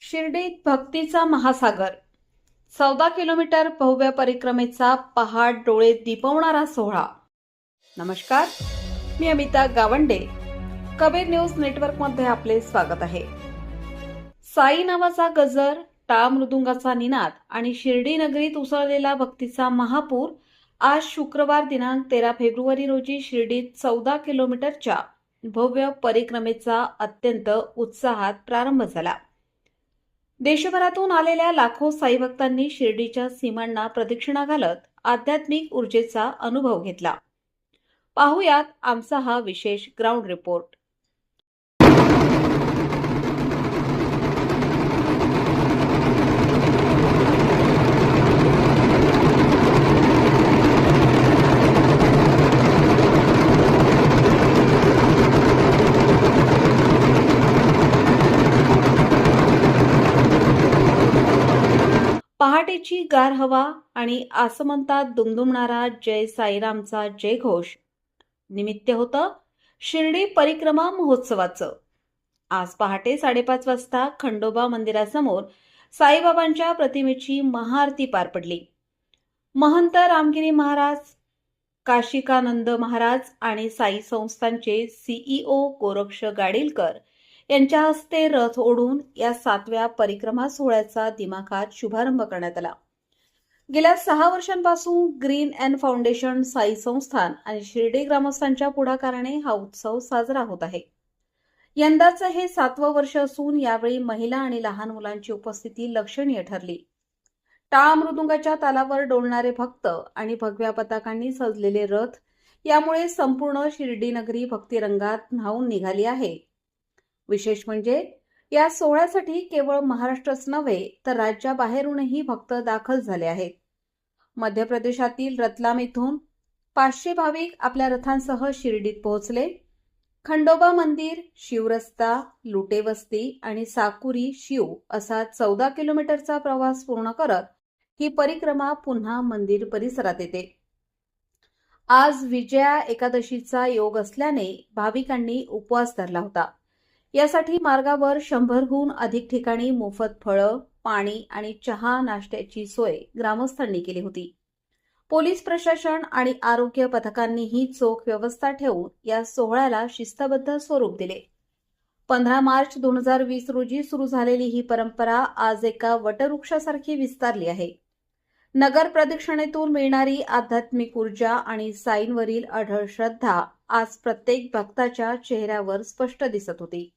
शिर्डीत भक्तीचा महासागर 14 किलोमीटर भव्य परिक्रमेचा पहाट डोळे दिपवणारा सोहळा। नमस्कार, मी अमिता गावंडे, कबीर न्यूज नेटवर्कमध्ये आपले स्वागत आहे। साई नावाचा गजर, टाळ मृदुंगाचा निनाद आणि शिर्डी नगरीत उसळलेला भक्तीचा महापूर आज शुक्रवार दिनांक 13 फेब्रुवारी रोजी शिर्डीत 14 किलोमीटरच्या भव्य परिक्रमेचा अत्यंत उत्साहात प्रारंभ झाला। देशभरातून आलेल्या लाखो साई भक्तांनी शिर्डीच्या सीमांना प्रदक्षिणा घालत आध्यात्मिक ऊर्जेचा अनुभव घेतला। पाहुयात आमचा हा विशेष ग्राउंड रिपोर्ट। पहाटेची गार हवा आणि आसमंतात दुमदुमणारा जय साईरामचा जयघोष निमित्त होतं शिर्डी परिक्रमा महोत्सवाचं। आज पहाटे 5:30 वाजता खंडोबा मंदिरासमोर साईबाबांच्या प्रतिमेची महाआरती पार पडली। महंत रामगिरी महाराज, काशिकानंद महाराज आणि साई संस्थानचे सीईओ गोरक्ष गाडीलकर यांच्या हस्ते रथ ओढून या 7व्या परिक्रमा सोहळ्याचा दिमाखात शुभारंभ करण्यात आला। गेल्या 6 वर्षांपासून ग्रीन अँड फाउंडेशन, साई संस्थान आणि शिर्डी ग्रामस्थांच्या पुढाकाराने हा उत्सव साजरा होत आहे। यंदाचं हे 7वं वर्ष असून यावेळी महिला आणि लहान मुलांची उपस्थिती लक्षणीय ठरली। टाळ मृदुंगाच्या तालावर डोलणारे भक्त आणि भगव्या पताकांनी सजलेले रथ यामुळे संपूर्ण शिर्डी नगरी भक्तिरंगात न्हाऊन निघाली आहे। विशेष म्हणजे या सोहळ्यासाठी केवळ महाराष्ट्रच नव्हे तर राज्याबाहेरूनही भक्त दाखल झाले आहेत। मध्य प्रदेशातील रतलाम येथून 500 भाविक आपल्या रथांसह शिर्डीत पोहोचले। खंडोबा मंदिर, शिवरस्ता, लुटेवस्ती आणि साकुरी शिव असा 14 किलोमीटरचा प्रवास पूर्ण करत ही परिक्रमा पुन्हा मंदिर परिसरात येते। आज विजया एकादशीचा योग असल्याने भाविकांनी उपवास धरला होता। यासाठी मार्गावर 100हून अधिक ठिकाणी मोफत फळं, पाणी आणि चहा नाश्त्याची सोय ग्रामस्थांनी केली होती। पोलीस प्रशासन आणि आरोग्य पथकांनीही चोख व्यवस्था ठेवून या सोहळ्याला शिस्तबद्ध स्वरूप दिले। 15 मार्च 2020 रोजी सुरू झालेली ही परंपरा आज एका वटवृक्षासारखी विस्तारली आहे। नगर प्रदक्षिणेतून मिळणारी आध्यात्मिक ऊर्जा आणि साईंवरील अढळ श्रद्धा आज प्रत्येक भक्ताच्या चेहऱ्यावर स्पष्ट दिसत होती।